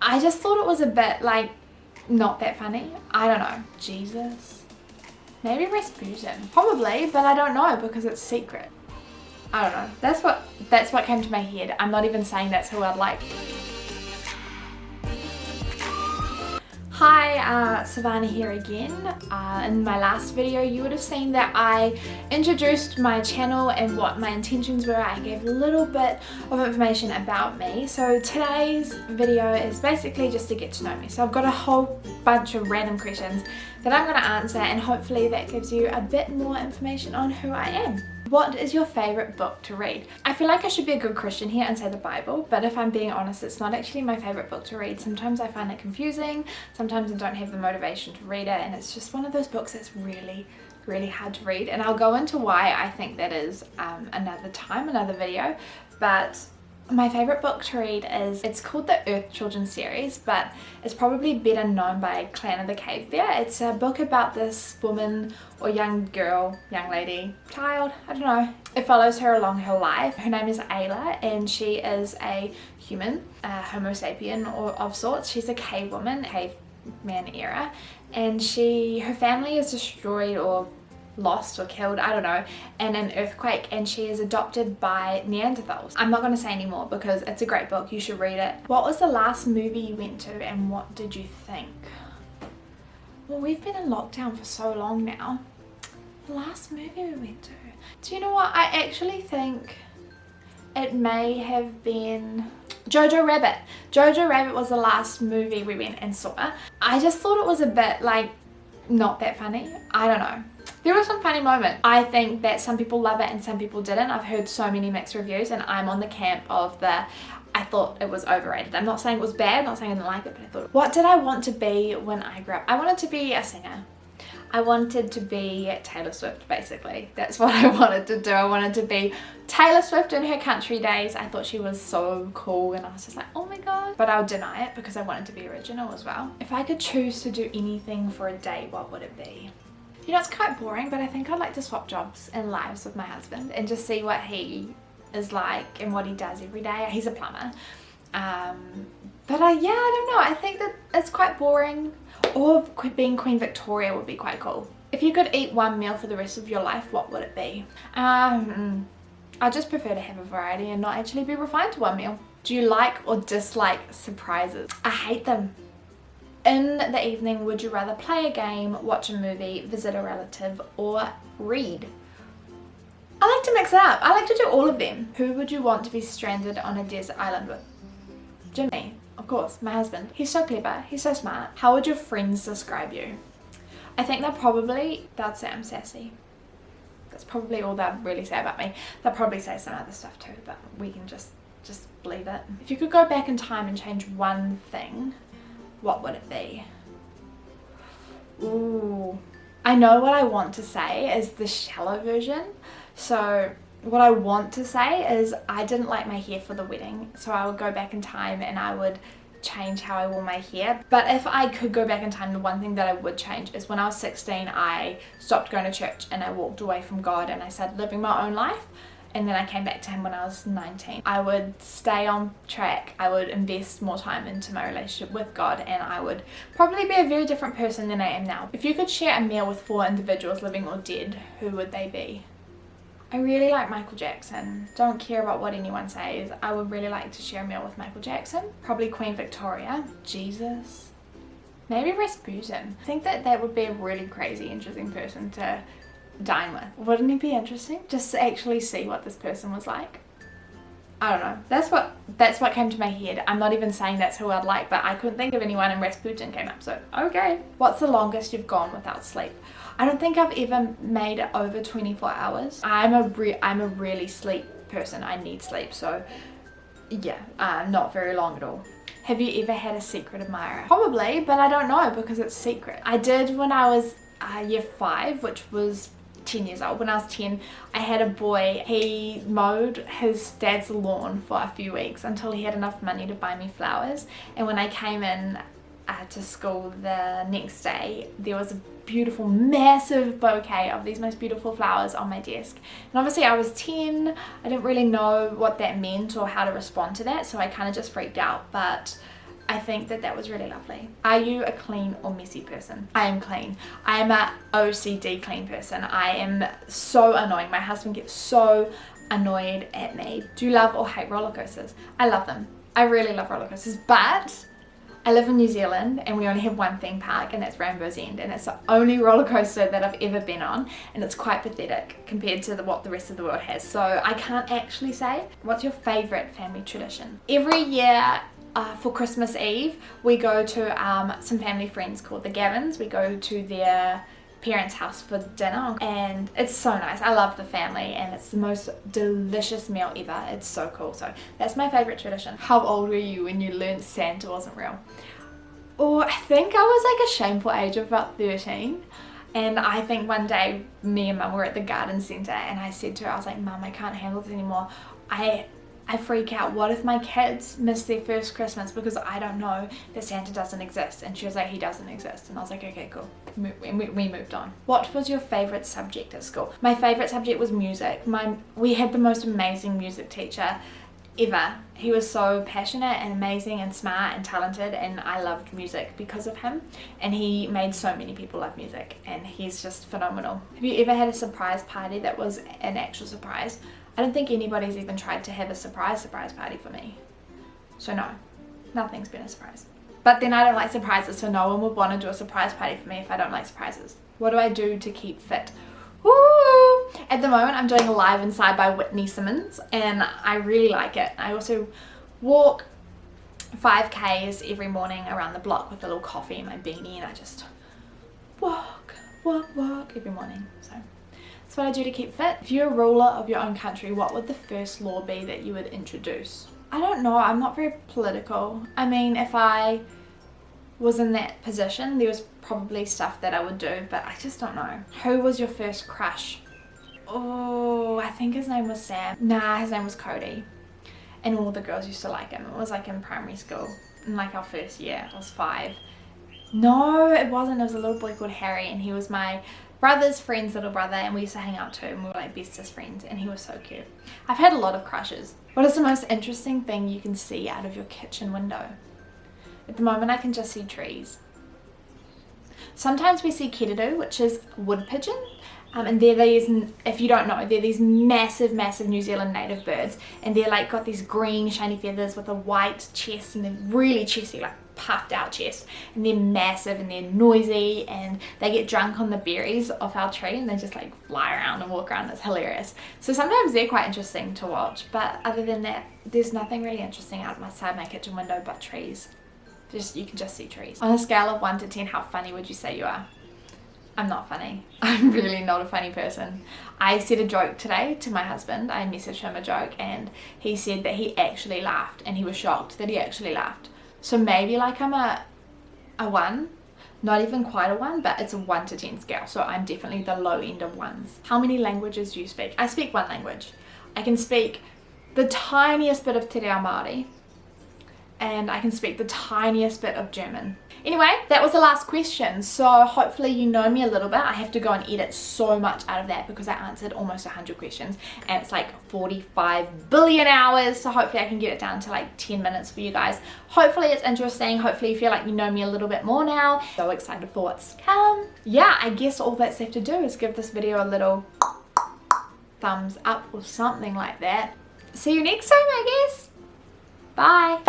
I just thought it was a bit like not that funny. I don't know. Jesus. Maybe Rasputin. Probably, but I don't know because it's secret. I don't know. That's what came to my head. I'm not even saying that's who I'd like. Hi, Savannah here again. In my last video you would have seen that I introduced my channel and what my intentions were. I gave a little bit of information about me. So today's video is basically just to get to know me. So I've got a whole bunch of random questions that I'm going to answer, and hopefully that gives you a bit more information on who I am. What is your favourite book to read? I feel like I should be a good Christian here and say the Bible, but if I'm being honest, it's not actually my favourite book to read. Sometimes I find it confusing, sometimes I don't have the motivation to read it, and it's just one of those books that's really hard to read. And I'll go into why I think that is another video. But my favourite book to read it's called the Earth Children series, but it's probably better known by Clan of the Cave Bear. It's a book about this woman or young girl, young lady, child, I don't know. It follows her along her life. Her name is Ayla, and she is a human, a Homo sapien of sorts. She's a cave woman, caveman era, and her family is destroyed or lost or killed, I don't know, in an earthquake, and she is adopted by Neanderthals. I'm not going to say any more because it's a great book, you should read it. What was the last movie you went to and what did you think? Well, we've been in lockdown for so long now. The last movie we went to, do you know what, I actually think it may have been Jojo Rabbit. Jojo Rabbit was the last movie we went and saw. I just thought it was a bit like not that funny, I don't know. There were some funny moments. I think that some people love it and some people didn't. I've heard so many mixed reviews, and I'm on the camp of I thought it was overrated. I'm not saying it was bad, I'm not saying I didn't like it, but I thought, what did I want to be when I grew up? I wanted to be a singer. I wanted to be Taylor Swift, basically. That's what I wanted to do. I wanted to be Taylor Swift in her country days. I thought she was so cool, and I was just like, oh my god. But I would deny it because I wanted to be original as well. If I could choose to do anything for a day, what would it be? You know, it's quite boring, but I think I'd like to swap jobs and lives with my husband and just see what he is like and what he does every day. He's a plumber. Yeah, I don't know. I think that it's quite boring. Or being Queen Victoria would be quite cool. If you could eat one meal for the rest of your life, what would it be? I just prefer to have a variety and not actually be refined to one meal. Do you like or dislike surprises? I hate them. In the evening, would you rather play a game, watch a movie, visit a relative, or read? I like to mix it up. I like to do all of them. Who would you want to be stranded on a desert island with? Jimmy, of course, my husband. He's so clever, he's so smart. How would your friends describe you? I think they'd say I'm sassy. That's probably all they'll really say about me. They'll probably say some other stuff too, but we can just believe it. If you could go back in time and change one thing, what would it be? Ooh. I know what I want to say is the shallow version. So what I want to say is I didn't like my hair for the wedding, so I would go back in time and I would change how I wore my hair. But if I could go back in time, the one thing that I would change is when I was 16 I stopped going to church and I walked away from God and I started living my own life. And then I came back to him when I was 19. I would stay on track. I would invest more time into my relationship with God, and I would probably be a very different person than I am now. If you could share a meal with 4 individuals, living or dead, who would they be? I really like Michael Jackson. Don't care about what anyone says. I would really like to share a meal with Michael Jackson. Probably Queen Victoria. Jesus. Maybe Rasputin. I think that would be a really crazy, interesting person to dine with. Wouldn't it be interesting just to actually see what this person was like? I don't know. That's what came to my head. I'm not even saying that's who I'd like, but I couldn't think of anyone and Rasputin came up, so okay. What's the longest you've gone without sleep? I don't think I've ever made it over 24 hours. I'm a really sleep person. I need sleep, so yeah, not very long at all. Have you ever had a secret admirer? Probably, but I don't know because it's secret. I did when I was year 5, which was 10 years old. When I was 10, I had a boy. He mowed his dad's lawn for a few weeks until he had enough money to buy me flowers, and when I came in to school the next day, there was a beautiful massive bouquet of these most beautiful flowers on my desk. And obviously I was 10, I didn't really know what that meant or how to respond to that, so I kind of just freaked out. But I think that that was really lovely. Are you a clean or messy person? I am clean. I am a OCD clean person. I am so annoying. My husband gets so annoyed at me. Do you love or hate roller coasters? I love them. I really love roller coasters, but I live in New Zealand and we only have one theme park, and that's Rainbow's End, and it's the only roller coaster that I've ever been on, and it's quite pathetic compared to what the rest of the world has, so I can't actually say. What's your favourite family tradition? Every year for Christmas Eve we go to some family friends called the Gavins. We go to their parents' house for dinner, and it's so nice. I love the family, and it's the most delicious meal ever. It's so cool. So that's my favorite tradition. How old were you when you learned Santa wasn't real? Oh, I think I was like a shameful age of about 13, and I think one day me and Mum were at the garden centre, and I said to her, I was like, Mum, I can't handle this anymore. I freak out. What if my kids miss their first Christmas because I don't know that Santa doesn't exist? And she was like, he doesn't exist. And I was like, okay, cool. We moved on. What was your favourite subject at school? My favourite subject was music. We had the most amazing music teacher ever. He was so passionate and amazing and smart and talented, and I loved music because of him, and he made so many people love music, and he's just phenomenal. Have you ever had a surprise party that was an actual surprise? I don't think anybody's even tried to have a surprise party for me. So no, nothing's been a surprise. But then I don't like surprises, so no one would want to do a surprise party for me if I don't like surprises. What do I do to keep fit? Woo! At the moment I'm doing Alive Inside by Whitney Simmons, and I really like it. I also walk 5Ks every morning around the block with a little coffee and my beanie, and I just walk every morning. So that's what I do to keep fit. If you're a ruler of your own country, what would the first law be that you would introduce? I don't know. I'm not very political. I mean, if I was in that position, there was probably stuff that I would do, but I just don't know. Who was your first crush? Oh, I think his name was Sam. Nah, his name was Cody. And all the girls used to like him. It was like in primary school, in like our first year. I was 5. No, it wasn't. It was a little boy called Harry, and he was my brother's friend's little brother, and we used to hang out too, and we were like bestest friends, and he was so cute. I've had a lot of crushes. What is the most interesting thing you can see out of your kitchen window? At the moment I can just see trees. Sometimes we see keridu, which is wood pigeon, and they're these, if you don't know, they're these massive New Zealand native birds, and they're like got these green shiny feathers with a white chest, and they're really chesty, like puffed out chest, and they're massive and they're noisy, and they get drunk on the berries off our tree, and they just like fly around and walk around. It's hilarious. So sometimes they're quite interesting to watch, but other than that there's nothing really interesting outside my kitchen window but trees. You can just see trees. On a scale of 1 to 10, how funny would you say you are? I'm not funny. I'm really not a funny person. I said a joke today to my husband. I messaged him a joke, and he said that he actually laughed, and he was shocked that he actually laughed. So maybe like I'm a 1, not even quite a 1, but it's a 1 to 10 scale. So I'm definitely the low end of 1s. How many languages do you speak? I speak 1 language. I can speak the tiniest bit of Te Reo Māori, and I can speak the tiniest bit of German. Anyway, that was the last question, so hopefully you know me a little bit. I have to go and edit so much out of that because I answered almost 100 questions, and it's like 45 billion hours, so hopefully I can get it down to like 10 minutes for you guys. Hopefully it's interesting. Hopefully you feel like you know me a little bit more now. So excited for what's to come. Yeah, I guess all that's left to do is give this video a little thumbs up or something like that. See you next time, I guess. Bye.